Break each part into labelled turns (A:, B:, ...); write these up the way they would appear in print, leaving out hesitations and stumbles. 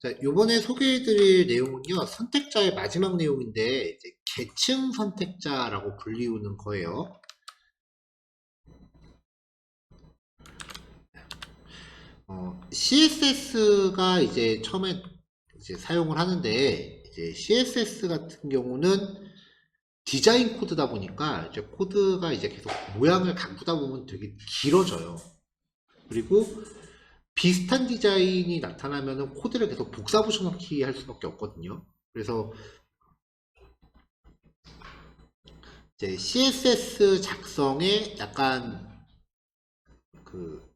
A: 자, 요번에 소개해드릴 내용은요, 선택자의 마지막 내용인데, 이제 계층 선택자라고 불리우는 거예요. CSS가 이제 처음에 이제 사용을 하는데, 이제 CSS 같은 경우는 디자인 코드다 보니까, 이제 코드가 이제 계속 모양을 가꾸다 보면 되게 길어져요. 그리고 비슷한 디자인이 나타나면은 코드를 계속 복사 붙여넣기 할 수밖에 없거든요. 그래서 이제 CSS 작성에 약간 그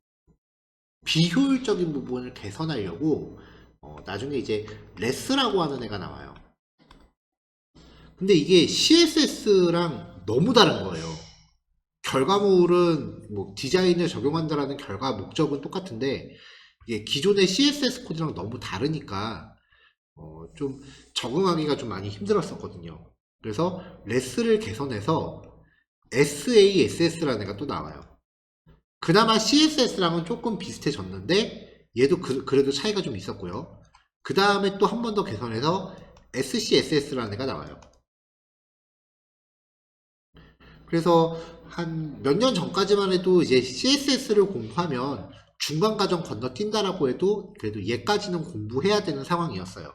A: 비효율적인 부분을 개선하려고 나중에 이제 레스라고 하는 애가 나와요. 근데 이게 CSS랑 너무 다른 거예요. 결과물은 뭐 디자인을 적용한다라는 결과 목적은 똑같은데 이게 기존의 CSS 코드랑 너무 다르니까 좀 적응하기가 좀 많이 힘들었었거든요. 그래서 레스를 개선해서 SASS라는 애가 또 나와요. 그나마 CSS랑은 조금 비슷해졌는데 얘도 그래도 차이가 좀 있었고요. 그 다음에 또 한 번 더 개선해서 SCSS라는 애가 나와요. 그래서 한 몇 년 전까지만 해도 이제 CSS를 공부하면 중간 과정 건너뛴다라고 해도 그래도 얘까지는 공부해야 되는 상황이었어요.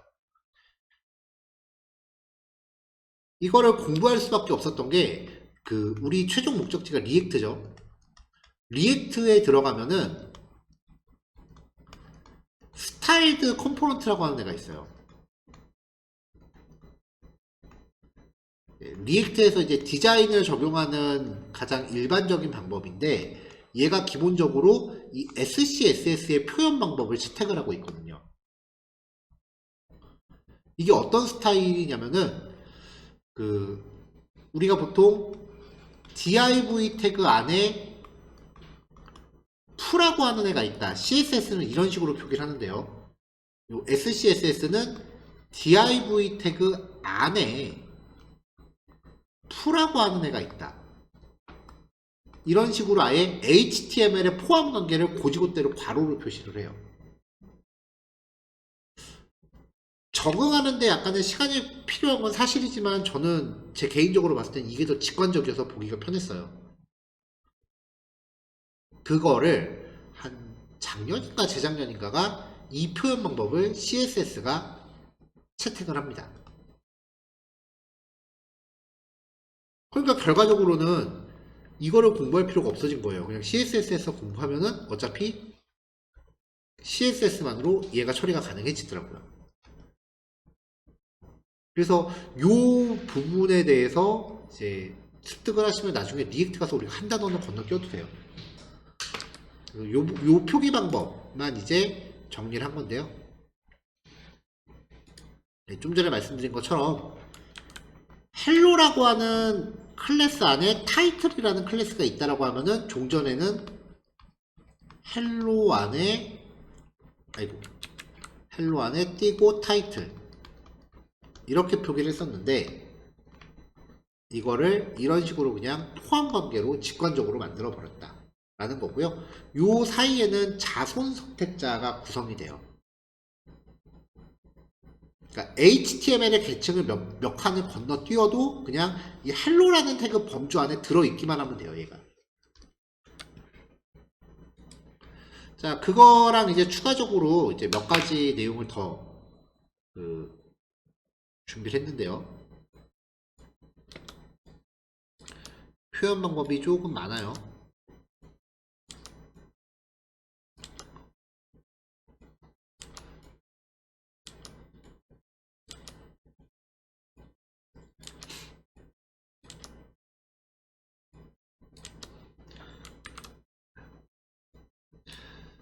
A: 이거를 공부할 수밖에 없었던 게 우리 최종 목적지가 리액트죠. 리액트에 들어가면은 스타일드 컴포넌트라고 하는 애가 있어요. 리액트에서 이제 디자인을 적용하는 가장 일반적인 방법인데 얘가 기본적으로 이 SCSS의 표현 방법을 채택을 하고 있거든요. 이게 어떤 스타일이냐면은 우리가 보통 div 태그 안에 풀라고 하는 애가 있다. CSS는 이런 식으로 표기를 하는데요. SCSS는 div 태그 안에 풀라고 하는 애가 있다. 이런 식으로 아예 HTML의 포함 관계를 고지고대로 괄호로 표시를 해요. 적응하는데 약간의 시간이 필요한 건 사실이지만 저는 제 개인적으로 봤을 땐 이게 더 직관적이어서 보기가 편했어요. 그거를 한 작년인가 재작년인가가 이 표현 방법을 CSS가 채택을 합니다. 그러니까 결과적으로는 이거를 공부할 필요가 없어진 거예요. 그냥 CSS에서 공부하면은 어차피 CSS만으로 얘가 처리가 가능해지더라고요. 그래서 요 부분에 대해서 이제 습득을 하시면 나중에 리액트 가서 우리가 한 단어는 건너뛰어도 돼요. 요 표기 방법만 이제 정리를 한 건데요. 네, 좀 전에 말씀드린 것처럼 헬로라고 하는 클래스 안에 타이틀이라는 클래스가 있다라고 하면은 종전에는 헬로 안에 헬로 안에 띄고 타이틀 이렇게 표기를 했었는데 이거를 이런 식으로 그냥 포함 관계로 직관적으로 만들어 버렸다 라는 거고요. 요 사이에는 자손 선택자가 구성이 돼요. 그러니까 HTML의 계층을 몇 칸을 건너뛰어도 그냥 이 헬로라는 태그 범주 안에 들어있기만 하면 돼요, 얘가. 자, 그거랑 이제 추가적으로 이제 몇 가지 내용을 더 준비를 했는데요. 표현 방법이 조금 많아요.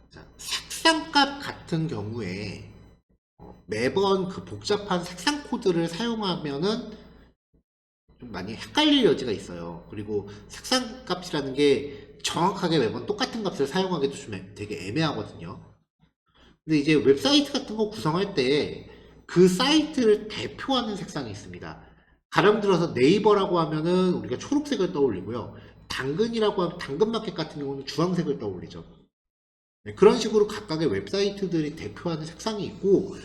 A: 자, 색상값 같은 경우에 매번 그 복잡한 색상 코드를 사용하면은 좀 많이 헷갈릴 여지가 있어요. 그리고 색상 값이라는 게 정확하게 매번 똑같은 값을 사용하기도 좀 되게 애매하거든요. 근데 이제 웹사이트 같은 거 구성할 때 그 사이트를 대표하는 색상이 있습니다. 가령 들어서 네이버라고 하면은 우리가 초록색을 떠올리고요. 당근이라고 하면 당근마켓 같은 경우는 주황색을 떠올리죠. 네, 그런 식으로 각각의 웹사이트들이 대표하는 색상이 있고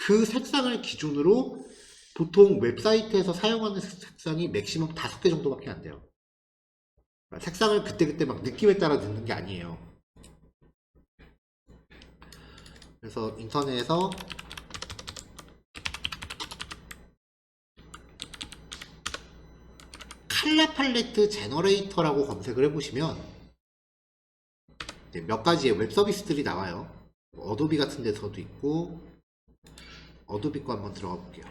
A: 그 색상을 기준으로 보통 웹사이트에서 사용하는 색상이 맥시멈 5개 정도밖에 안 돼요. 그러니까 색상을 그때그때 막 느낌에 따라 넣는 게 아니에요. 그래서 인터넷에서 컬러 팔레트 제너레이터라고 검색을 해보시면 몇 가지의 웹 서비스들이 나와요. 어도비 같은 데서도 있고, 어도비 거 한번 들어가 볼게요.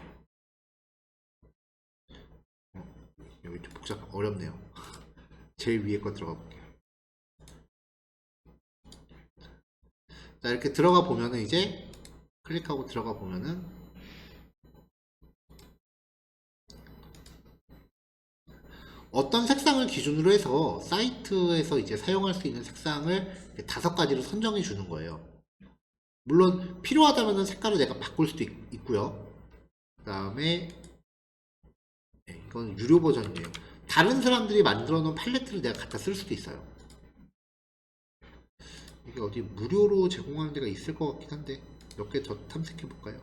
A: 여기 좀 어렵네요. 제일 위에 거 들어가 볼게요. 자, 이렇게 들어가 보면은 이제 클릭하고 들어가 보면은 어떤 색상을 기준으로 해서 사이트에서 이제 사용할 수 있는 색상을 5가지로 선정해 주는 거예요. 물론 필요하다면 색깔을 내가 바꿀 수도 있고요. 그 다음에 이건 유료 버전이에요. 다른 사람들이 만들어 놓은 팔레트를 내가 갖다 쓸 수도 있어요. 이게 어디 무료로 제공하는 데가 있을 것 같긴 한데 몇 개 더 탐색해 볼까요?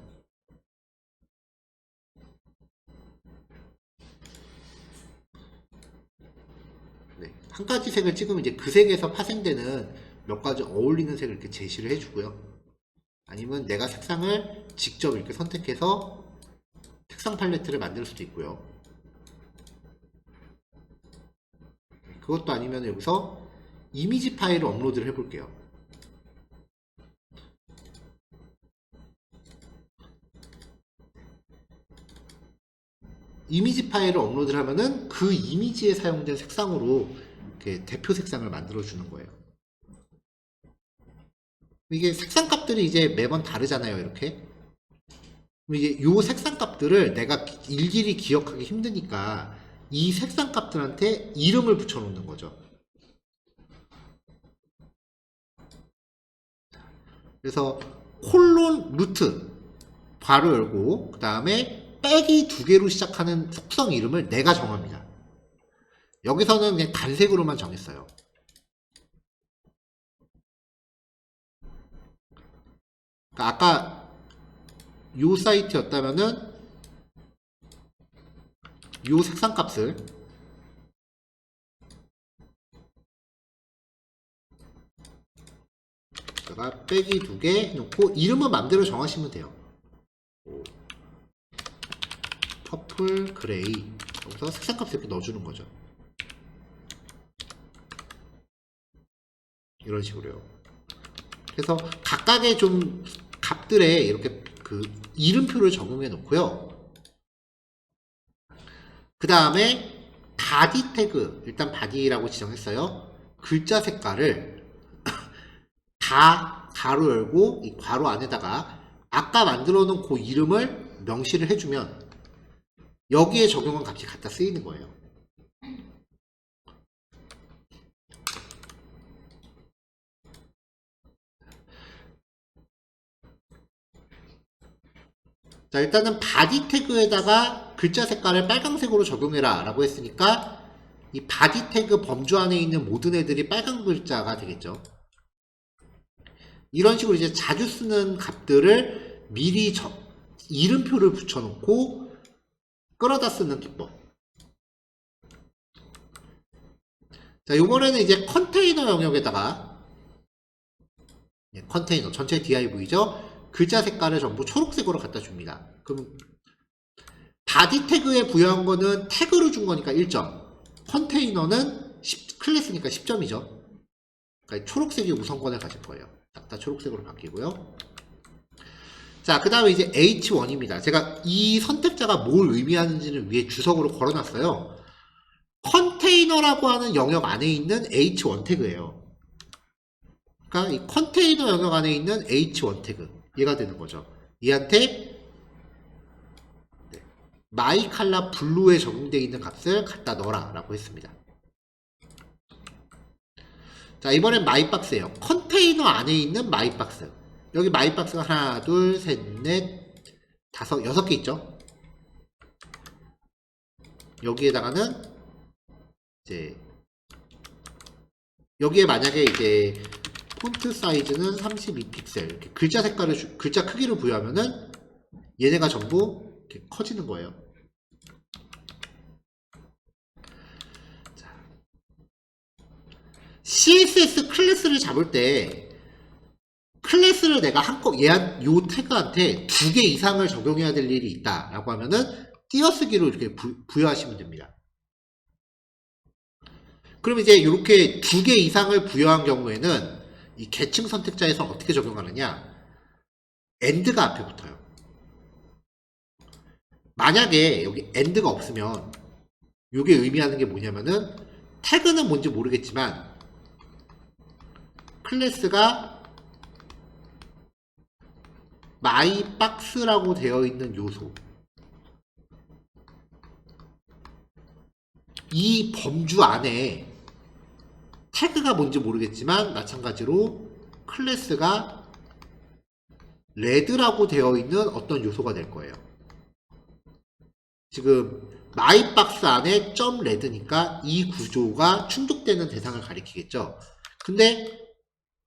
A: 네, 한 가지 색을 찍으면 이제 그 색에서 파생되는 몇 가지 어울리는 색을 이렇게 제시를 해주고요. 아니면 내가 색상을 직접 이렇게 선택해서 색상 팔레트를 만들 수도 있고요. 그것도 아니면 여기서 이미지 파일을 업로드를 해볼게요. 이미지 파일을 업로드를 하면은 그 이미지에 사용된 색상으로 이렇게 대표 색상을 만들어 주는 거예요. 이게 색상 값들이 이제 매번 다르잖아요, 이렇게. 이제 요 색상 값들을 내가 일일이 기억하기 힘드니까 이 색상 값들한테 이름을 붙여 놓는 거죠. 그래서 콜론 루트 괄호 열고 그 다음에 빼기 2개로 시작하는 속성 이름을 내가 정합니다. 여기서는 그냥 단색으로만 정했어요. 그러니까 아까 요 사이트였다면은 요 색상 값을 제가 빼기 2개 해놓고 이름은 맘대로 정하시면 돼요. 퍼플 그레이 여기서 색상 값을 이렇게 넣어주는 거죠. 이런 식으로요. 그래서 각각의 좀 값들에 이렇게 그 이름표를 적용해 놓고요. 그 다음에 바디 태그, 일단 바디라고 지정했어요. 글자 색깔을 다 가로 열고 이 괄호 안에다가 아까 만들어 놓은 그 이름을 명시를 해주면 여기에 적용한 값이 갖다 쓰이는 거예요. 자, 일단은 바디 태그에다가 글자 색깔을 빨강색으로 적용해라 라고 했으니까 이 바디 태그 범주 안에 있는 모든 애들이 빨간 글자가 되겠죠. 이런 식으로 이제 자주 쓰는 값들을 미리 이름표를 붙여놓고 끌어다 쓰는 기법. 자, 요번에는 이제 컨테이너 영역에다가 컨테이너 전체 div죠. 글자 색깔을 전부 초록색으로 갖다 줍니다. 그럼 바디 태그에 부여한 거는 태그로 준 거니까 1점. 컨테이너는 클래스니까 10점이죠. 그러니까 초록색이 우선권을 가질 거예요. 다 초록색으로 바뀌고요. 자, 그 다음에 이제 H1입니다. 제가 이 선택자가 뭘 의미하는지를 위에 주석으로 걸어놨어요. 컨테이너라고 하는 영역 안에 있는 H1 태그예요. 그러니까 이 컨테이너 영역 안에 있는 H1 태그 얘가 되는 거죠. 얘한테 마이 칼라 블루에 적용되어 있는 값을 갖다 넣어라 라고 했습니다. 자, 이번엔 마이박스예요. 컨테이너 안에 있는 마이박스. 여기 마이박스가 하나, 둘, 셋, 넷, 다섯, 6개 있죠. 여기에다가는 이제 여기에 만약에 이제 폰트 사이즈는 32픽셀 이렇게 글자 색깔을 글자 크기를 부여하면은 얘네가 전부 이렇게 커지는 거예요. 자, CSS 클래스를 잡을 때 클래스를 내가 요 태그한테 2개 이상을 적용해야 될 일이 있다 라고 하면은 띄어쓰기로 이렇게 부여하시면 됩니다. 그럼 이제 이렇게 2개 이상을 부여한 경우에는 이 계층 선택자에서 어떻게 적용하느냐, AND가 앞에 붙어요. 만약에 여기 AND가 없으면 이게 의미하는 게 뭐냐면은 태그는 뭔지 모르겠지만 클래스가 mybox라고 되어 있는 요소, 이 범주 안에 태그가 뭔지 모르겠지만 마찬가지로 클래스가 red라고 되어 있는 어떤 요소가 될 거예요. 지금 mybox 안에 .red니까 이 구조가 충족되는 대상을 가리키겠죠. 근데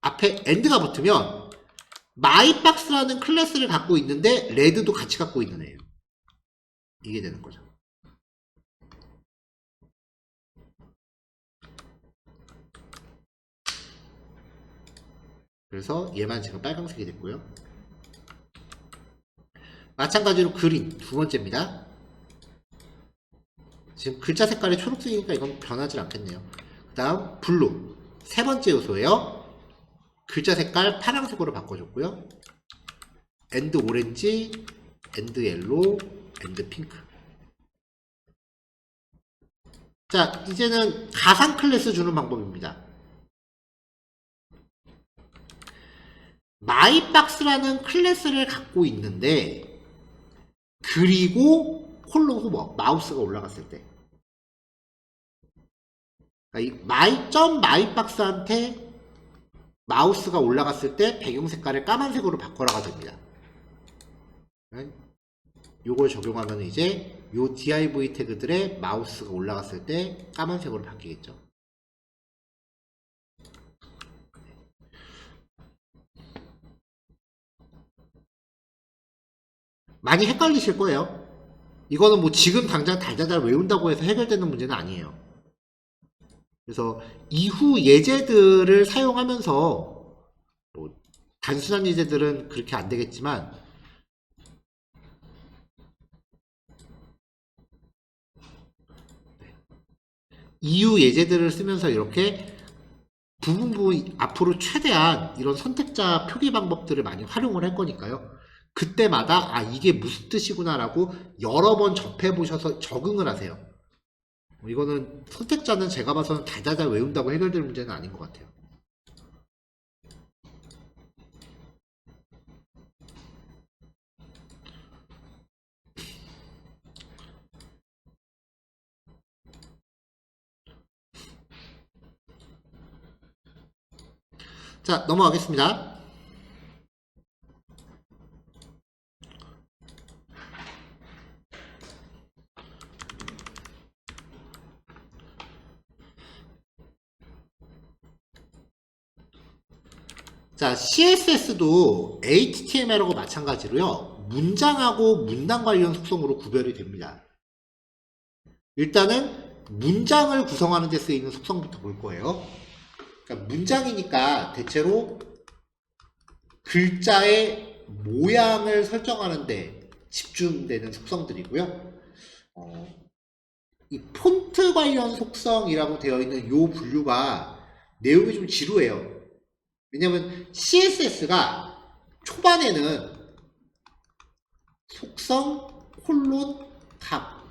A: 앞에 AND가 붙으면 mybox라는 클래스를 갖고 있는데 red도 같이 갖고 있는 애예요. 이게 되는 거죠. 그래서 얘만 지금 빨간색이 됐고요. 마찬가지로 그린 두 번째입니다. 지금 글자 색깔이 초록색이니까 이건 변하지 않겠네요. 그 다음 블루 세 번째 요소예요. 글자 색깔 파란색으로 바꿔줬고요. 엔드 오렌지, 엔드 옐로우, 엔드 핑크. 자, 이제는 가상 클래스 주는 방법입니다. mybox라는 클래스를 갖고 있는데, 그리고 콜론 호버 마우스가 올라갔을 때, 이 mybox한테 마우스가 올라갔을 때 배경 색깔을 까만색으로 바꿔라가 됩니다. 요걸 적용하면 이제 요 div 태그들의 마우스가 올라갔을 때 까만색으로 바뀌겠죠. 많이 헷갈리실 거예요. 이거는 뭐 지금 당장 달달달 외운다고 해서 해결되는 문제는 아니에요. 그래서 이후 예제들을 사용하면서 뭐 단순한 예제들은 그렇게 안 되겠지만 이후 예제들을 쓰면서 이렇게 부분 앞으로 최대한 이런 선택자 표기 방법들을 많이 활용을 할 거니까요. 그때마다 아 이게 무슨 뜻이구나 라고 여러 번 접해 보셔서 적응을 하세요. 이거는 선택자는 제가 봐서는 달달달 외운다고 해결될 문제는 아닌 것 같아요. 자, 넘어가겠습니다. 자, CSS도 HTML하고 마찬가지로요. 문장하고 문단 관련 속성으로 구별이 됩니다. 일단은 문장을 구성하는 데 쓰이는 속성부터 볼 거예요. 그러니까 문장이니까 대체로 글자의 모양을 설정하는 데 집중되는 속성들이고요. 이 폰트 관련 속성이라고 되어 있는 요 분류가 내용이 좀 지루해요. 왜냐면 CSS가 초반에는 속성, 콜론, 값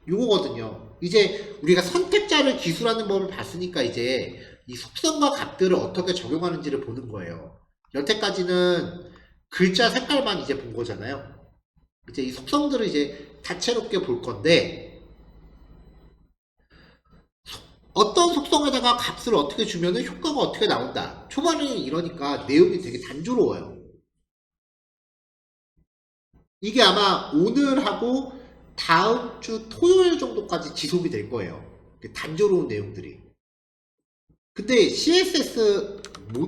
A: 요거거든요. 이제 우리가 선택자를 기술하는 법을 봤으니까 이제 이 속성과 값들을 어떻게 적용하는지를 보는 거예요. 여태까지는 글자 색깔만 이제 본 거잖아요. 이제 이 속성들을 이제 다채롭게 볼 건데 어떤 속성에다가 값을 어떻게 주면은 효과가 어떻게 나온다. 초반에는 이러니까 내용이 되게 단조로워요. 이게 아마 오늘하고 다음 주 토요일 정도까지 지속이 될 거예요. 단조로운 내용들이. 근데 CSS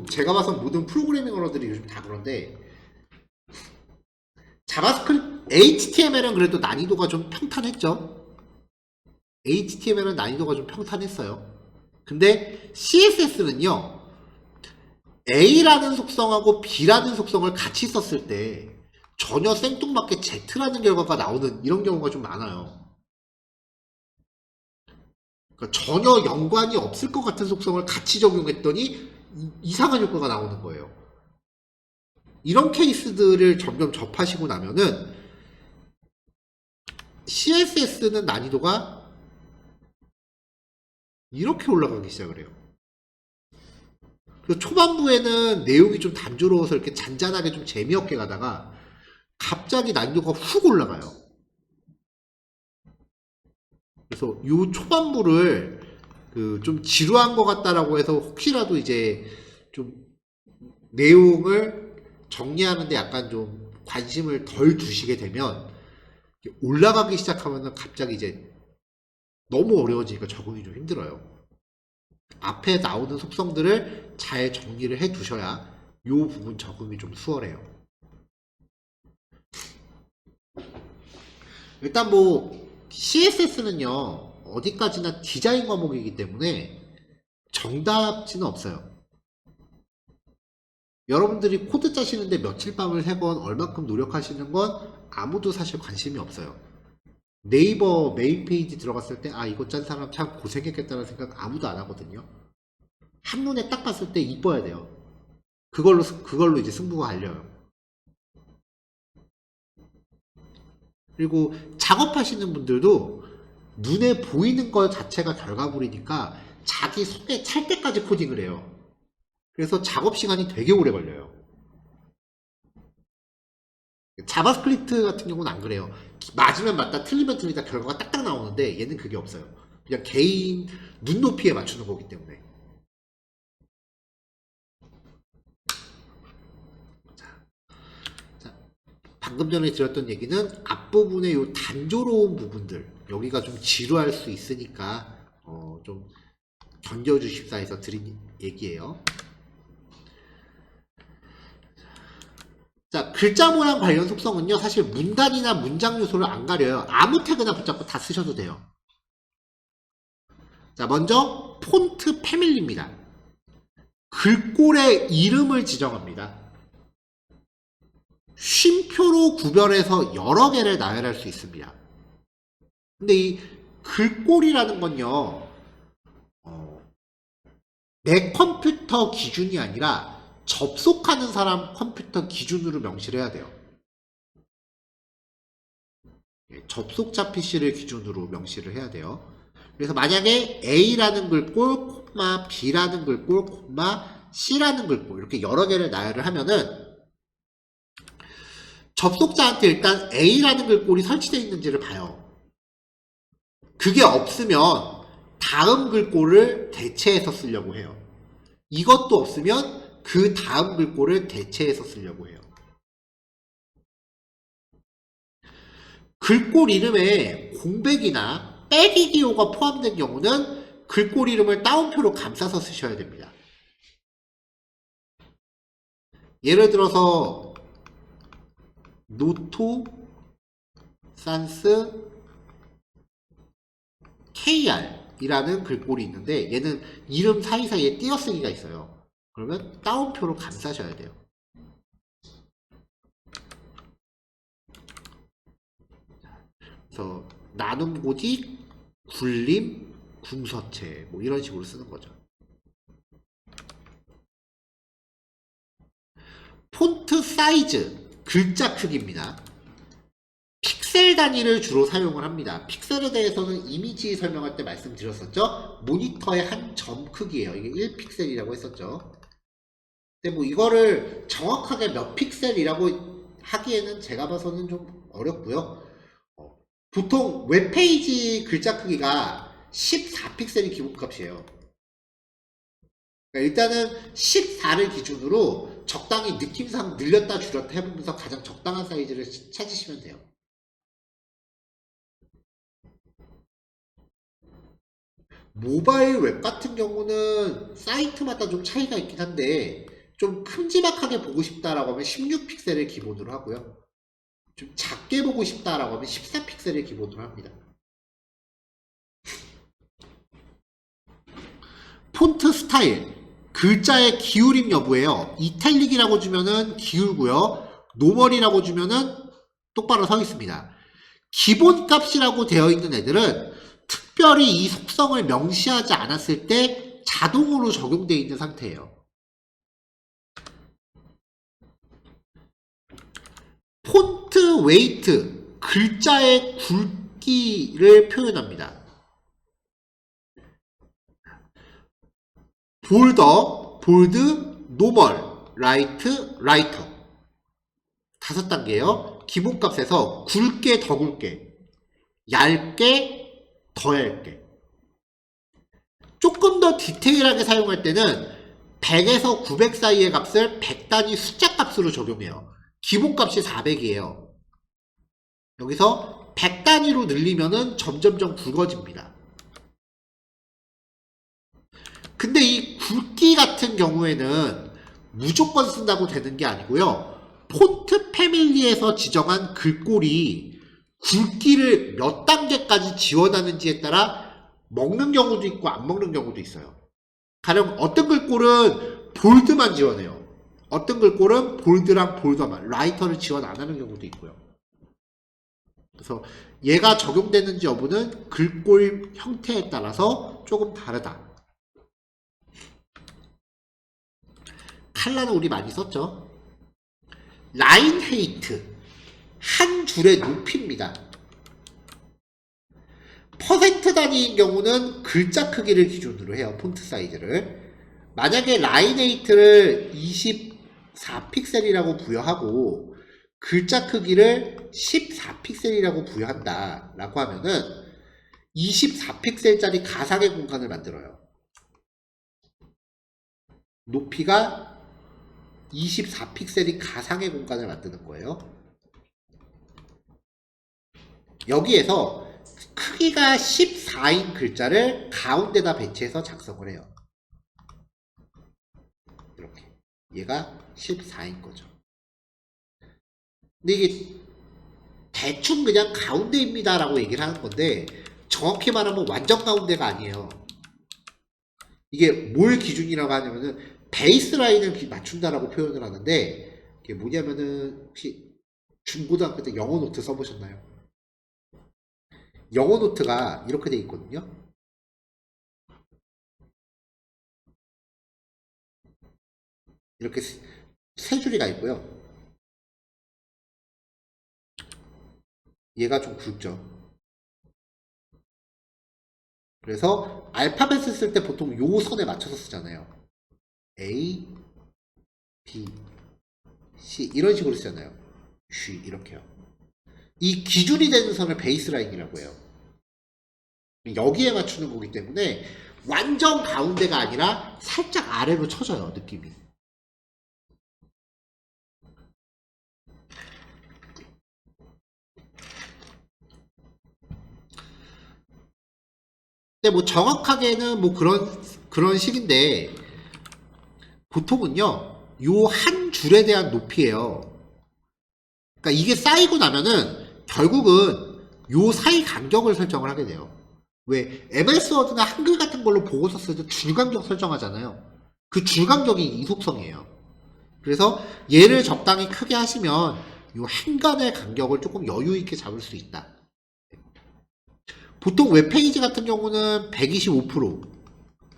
A: 제가 봐서 모든 프로그래밍 언어들이 요즘 다 그런데 자바스크립트 HTML은 그래도 난이도가 좀 평탄했죠. HTML은 난이도가 좀 평탄했어요. 근데 CSS는요, A라는 속성하고 B라는 속성을 같이 썼을 때 전혀 생뚱맞게 Z라는 결과가 나오는 이런 경우가 좀 많아요. 그러니까 전혀 연관이 없을 것 같은 속성을 같이 적용했더니 이상한 효과가 나오는 거예요. 이런 케이스들을 점점 접하시고 나면은 CSS는 난이도가 이렇게 올라가기 시작을 해요. 그래서 초반부에는 내용이 좀 단조로워서 이렇게 잔잔하게 좀 재미없게 가다가 갑자기 난이도가 훅 올라가요. 그래서 요 초반부를 좀 지루한 것 같다라고 해서 혹시라도 이제 좀 내용을 정리하는데 약간 좀 관심을 덜 두시게 되면 올라가기 시작하면은 갑자기 이제 너무 어려워지니까 적응이 좀 힘들어요. 앞에 나오는 속성들을 잘 정리를 해 두셔야 요 부분 적응이 좀 수월해요. 일단 뭐 CSS는요 어디까지나 디자인 과목이기 때문에 정답지는 없어요. 여러분들이 코드 짜시는데 며칠 밤을 새건 얼마큼 노력하시는 건 아무도 사실 관심이 없어요. 네이버 메인 페이지 들어갔을 때 아 이거 짠 사람 참 고생했겠다는 생각 아무도 안 하거든요. 한눈에 딱 봤을 때 이뻐야 돼요. 그걸로 이제 승부가 갈려요. 그리고 작업하시는 분들도 눈에 보이는 것 자체가 결과물이니까 자기 손에 찰 때까지 코딩을 해요. 그래서 작업 시간이 되게 오래 걸려요. 자바스크립트 같은 경우는 안 그래요. 맞으면 맞다, 틀리면 틀리다 결과가 딱딱 나오는데 얘는 그게 없어요. 그냥 개인 눈높이에 맞추는 거기 때문에. 자, 방금 전에 드렸던 얘기는 앞부분의 요 단조로운 부분들 여기가 좀 지루할 수 있으니까 좀 견뎌주십사 해서 드린 얘기예요. 자, 글자 모양 관련 속성은요 사실 문단이나 문장 요소를 안 가려요. 아무 태그나 붙잡고 다 쓰셔도 돼요. 자, 먼저 폰트 패밀리입니다. 글꼴의 이름을 지정합니다. 쉼표로 구별해서 여러 개를 나열할 수 있습니다. 근데 이 글꼴이라는 건요 내 컴퓨터 기준이 아니라 접속하는 사람 컴퓨터 기준으로 명시를 해야 돼요. 접속자 PC를 기준으로 명시를 해야 돼요. 그래서 만약에 A라는 글꼴, B라는 글꼴, C라는 글꼴 이렇게 여러 개를 나열을 하면은 접속자한테 일단 A라는 글꼴이 설치되어 있는지를 봐요. 그게 없으면 다음 글꼴을 대체해서 쓰려고 해요. 이것도 없으면 그 다음 글꼴을 대체해서 쓰려고 해요. 글꼴 이름에 공백이나 빼기 기호가 포함된 경우는 글꼴 이름을 따옴표로 감싸서 쓰셔야 됩니다. 예를 들어서 노토 산스 KR 이라는 글꼴이 있는데 얘는 이름 사이사이에 띄어쓰기가 있어요. 그러면 따옴표로 감싸셔야 돼요. 그래서 나눔 고지, 굴림, 궁서체 뭐 이런 식으로 쓰는 거죠. 폰트 사이즈, 글자 크기입니다. 픽셀 단위를 주로 사용을 합니다. 픽셀에 대해서는 이미지 설명할 때 말씀드렸었죠. 모니터의 한 점 크기예요. 이게 1픽셀이라고 했었죠. 근데 뭐 이거를 정확하게 몇 픽셀이라고 하기에는 제가 봐서는 좀 어렵고요. 보통 웹페이지 글자 크기가 14픽셀이 기본값이에요. 그러니까 일단은 14를 기준으로 적당히 느낌상 늘렸다 줄였다 해보면서 가장 적당한 사이즈를 찾으시면 돼요. 모바일 웹 같은 경우는 사이트마다 좀 차이가 있긴 한데 좀 큼지막하게 보고 싶다라고 하면 16픽셀을 기본으로 하고요. 좀 작게 보고 싶다라고 하면 14픽셀을 기본으로 합니다. 폰트 스타일, 글자의 기울임 여부예요. 이탈릭이라고 주면은 기울고요. 노멀이라고 주면은 똑바로 서 있습니다. 기본값이라고 되어 있는 애들은 특별히 이 속성을 명시하지 않았을 때 자동으로 적용되어 있는 상태예요. 폰트 웨이트, 글자의 굵기를 표현합니다. 볼더, 볼드, 노멀, 라이트, 라이터 5단계예요. 기본값에서 굵게 더 굵게, 얇게 더 얇게. 조금 더 디테일하게 사용할 때는 100에서 900 사이의 값을 100단위 숫자 값으로 적용해요. 기본값이 400이에요. 여기서 100단위로 늘리면은 점점점 굵어집니다. 근데 이 굵기 같은 경우에는 무조건 쓴다고 되는 게 아니고요. 폰트 패밀리에서 지정한 글꼴이 굵기를 몇 단계까지 지원하는지에 따라 먹는 경우도 있고 안 먹는 경우도 있어요. 가령 어떤 글꼴은 볼드만 지원해요. 어떤 글꼴은 볼드랑 볼더만, 라이터를 지원 안 하는 경우도 있고요. 그래서 얘가 적용되는지 여부는 글꼴 형태에 따라서 조금 다르다. 칼라는 우리 많이 썼죠. 라인 헤이트, 한 줄의 높이입니다. 퍼센트 단위인 경우는 글자 크기를 기준으로 해요. 폰트 사이즈를. 만약에 라인 헤이트를 24픽셀이라고 부여하고 글자 크기를 14픽셀이라고 부여한다 라고 하면은 24픽셀짜리 가상의 공간을 만들어요. 높이가 24픽셀이 가상의 공간을 만드는 거예요. 여기에서 크기가 14인 글자를 가운데다 배치해서 작성을 해요. 이렇게. 얘가 14인 거죠. 근데 이게 대충 그냥 가운데입니다 라고 얘기를 하는 건데 정확히 말하면 완전 가운데가 아니에요. 이게 뭘 기준이라고 하냐면은 베이스 라인을 맞춘다라고 표현을 하는데 이게 뭐냐면은 혹시 중고등학교 때 영어 노트 써보셨나요? 영어 노트가 이렇게 돼 있거든요. 이렇게 세 줄이가 있고요. 얘가 좀 굵죠. 그래서 알파벳을 쓸 때 보통 요 선에 맞춰서 쓰잖아요. A, B, C 이런 식으로 쓰잖아요. G 이렇게요. 이 기준이 되는 선을 베이스 라인이라고 해요. 여기에 맞추는 거기 때문에 완전 가운데가 아니라 살짝 아래로 쳐져요. 느낌이. 근데 뭐 정확하게는 뭐 그런 식인데 보통은요 요 한 줄에 대한 높이예요. 그러니까 이게 쌓이고 나면은 결국은 요 사이 간격을 설정을 하게 돼요. 왜 MS 워드나 한글 같은 걸로 보고서 쓸 때 줄간격 설정하잖아요. 그 줄간격이 이속성이에요. 그래서 얘를 적당히 크게 하시면 요 행간의 간격을 조금 여유 있게 잡을 수 있다. 보통 웹페이지 같은 경우는 125%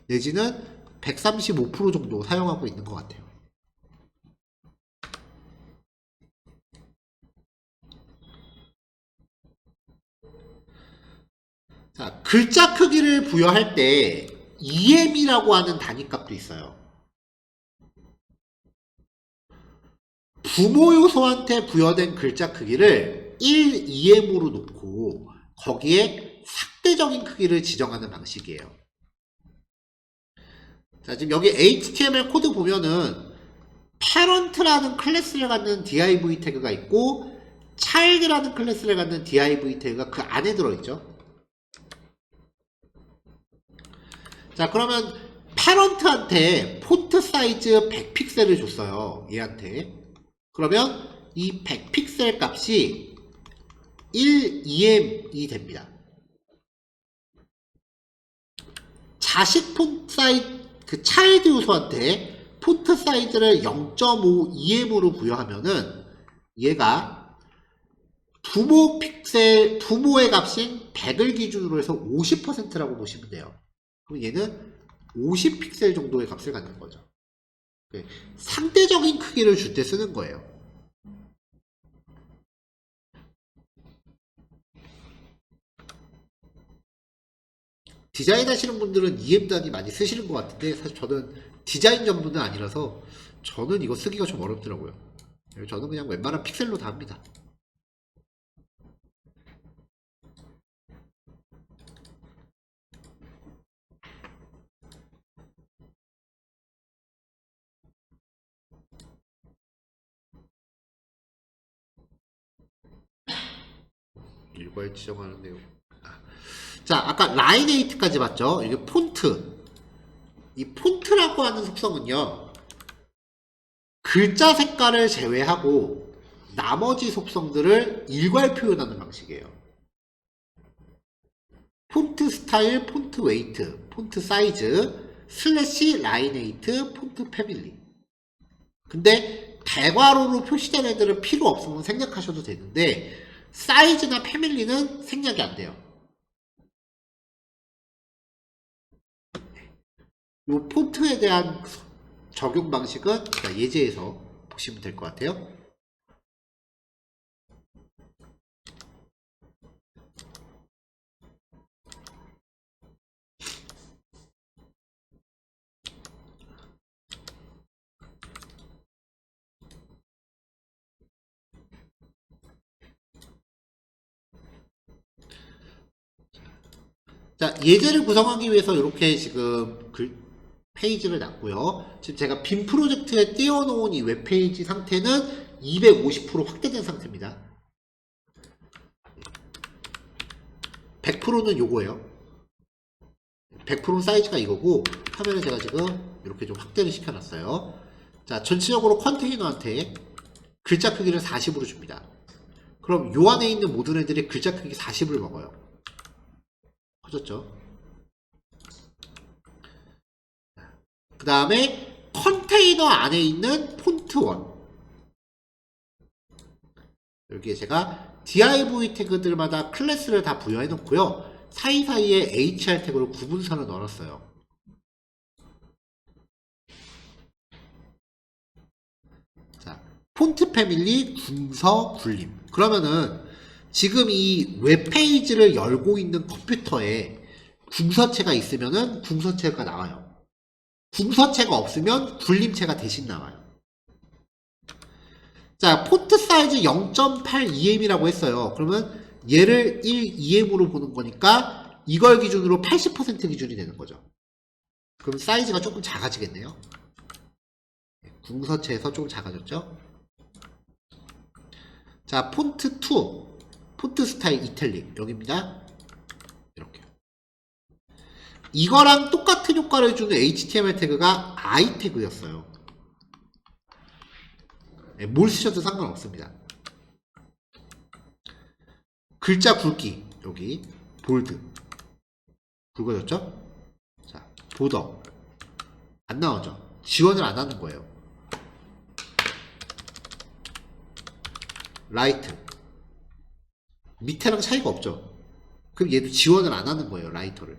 A: 내지는 135% 정도 사용하고 있는 것 같아요. 자, 글자 크기를 부여할 때 EM이라고 하는 단위값도 있어요. 부모 요소한테 부여된 글자 크기를 1EM으로 놓고 거기에 상대적인 크기를 지정하는 방식이에요. 자, 지금 여기 HTML 코드 보면은 parent라는 클래스를 갖는 div 태그가 있고 child라는 클래스를 갖는 div 태그가 그 안에 들어있죠. 자, 그러면 parent한테 폰트 사이즈 100픽셀을 줬어요. 얘한테. 그러면 이 100픽셀 값이 1EM이 됩니다. 자식 폰트 사이즈, 그 차일드 요소한테 폰트 사이즈를 0.5EM으로 부여하면은 얘가 부모의 값인 100을 기준으로 해서 50%라고 보시면 돼요. 그럼 얘는 50픽셀 정도의 값을 갖는 거죠. 상대적인 크기를 줄 때 쓰는 거예요. 디자인 하시는 분들은 EM 단위 많이 쓰시는 것 같은데 사실 저는 디자인 전문은 아니라서 저는 이거 쓰기가 좀 어렵더라고요. 저는 그냥 웬만한 픽셀로 다 합니다. 일괄 지정하는 내용. 자, 아까 라인에이트까지 봤죠? 이게 폰트. 이 폰트라고 하는 속성은요, 글자 색깔을 제외하고 나머지 속성들을 일괄 표현하는 방식이에요. 폰트 스타일, 폰트 웨이트, 폰트 사이즈, 슬래시 라인에이트, 폰트 패밀리. 근데 대괄호로 표시된 애들은 필요 없으면 생략하셔도 되는데 사이즈나 패밀리는 생략이 안 돼요. 이 폰트에 대한 적용 방식은 예제에서 보시면 될 것 같아요. 자, 예제를 구성하기 위해서 이렇게 지금 페이지를 놨고요. 지금 제가 빔 프로젝트에 띄워놓은 이 웹페이지 상태는 250% 확대된 상태입니다. 100%는 요거예요. 100% 사이즈가 이거고 화면을 제가 지금 이렇게 좀 확대를 시켜놨어요. 자, 전체적으로 컨테이너한테 글자 크기를 40으로 줍니다. 그럼 요 안에 있는 모든 애들이 글자 크기 40을 먹어요. 커졌죠? 그 다음에 컨테이너 안에 있는 폰트1 여기에 제가 div 태그들마다 클래스를 다 부여해 놓고요. 사이사이에 hr 태그로 구분선을 넣어놨어요. 자, 폰트 패밀리 궁서 굴림. 그러면은 지금 이 웹페이지를 열고 있는 컴퓨터에 궁서체가 있으면은 궁서체가 나와요. 궁서체가 없으면 굴림체가 대신 나와요. 자, 폰트 사이즈 0.8EM이라고 했어요. 그러면 얘를 1EM으로 보는 거니까 이걸 기준으로 80% 기준이 되는 거죠. 그럼 사이즈가 조금 작아지겠네요. 궁서체에서 조금 작아졌죠. 자, 폰트 2, 폰트 스타일 이탈릭 여기입니다. 이렇게. 이거랑 똑같은 효과를 주는 HTML 태그가 I 태그였어요. 뭘 쓰셔도 상관없습니다. 글자 굵기 여기 볼드 굵어졌죠? 자, 보더 안 나오죠? 지원을 안 하는 거예요. 라이트 밑에랑 차이가 없죠? 그럼 얘도 지원을 안 하는 거예요. 라이터를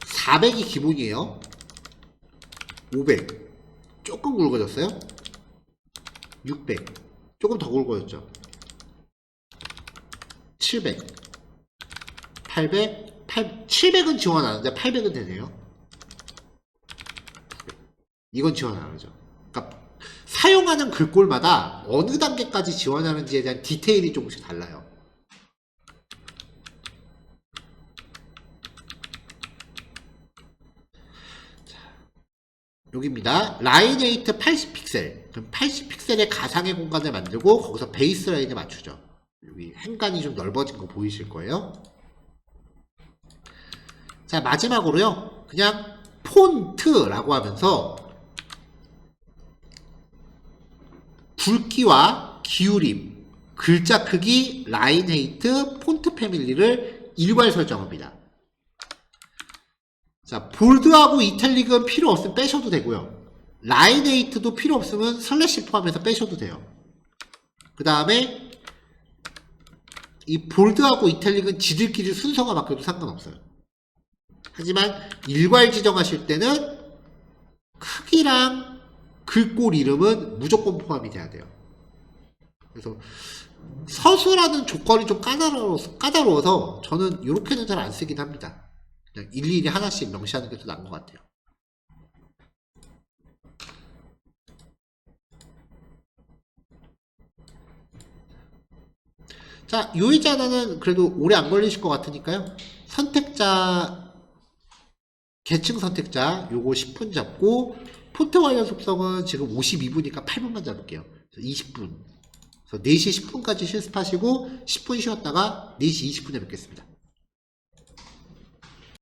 A: 400이 기본이에요. 500 조금 굵어졌어요. 600 조금 더 굵어졌죠. 700 800 700은 지원 안 하는데 800은 되네요. 이건 지원 안 하죠. 그러니까 사용하는 글꼴마다 어느 단계까지 지원하는지에 대한 디테일이 조금씩 달라요. 여기입니다. 라인에이트 80픽셀. 그럼 80픽셀의 가상의 공간을 만들고 거기서 베이스 라인을 맞추죠. 여기 행간이 좀 넓어진 거 보이실 거예요. 자, 마지막으로요. 그냥 폰트라고 하면서 굵기와 기울임, 글자 크기, 라인 헤이트, 폰트 패밀리를 일괄 설정합니다. 자, 볼드하고 이탈릭은 필요 없으면 빼셔도 되고요. 라인 헤이트도 필요 없으면 슬래시 포함해서 빼셔도 돼요. 그 다음에 이 볼드하고 이탈릭은 지들끼리 순서가 바뀌어도 상관없어요. 하지만 일괄 지정하실 때는 크기랑 글꼴 이름은 무조건 포함이 돼야 돼요. 그래서 서술하는 조건이 좀 까다로워서 저는 이렇게는 잘 안 쓰긴 합니다. 그냥 일일이 하나씩 명시하는 게 더 나은 것 같아요. 자, 요의자 하나는 그래도 오래 안 걸리실 것 같으니까요. 선택자, 계층 선택자 요거 10분 잡고 폰트 관련 속성은 지금 52분이니까 8분만 잡을게요. 20분. 그래서 4시 10분까지 실습하시고 10분 쉬었다가 4시 20분에 뵙겠습니다.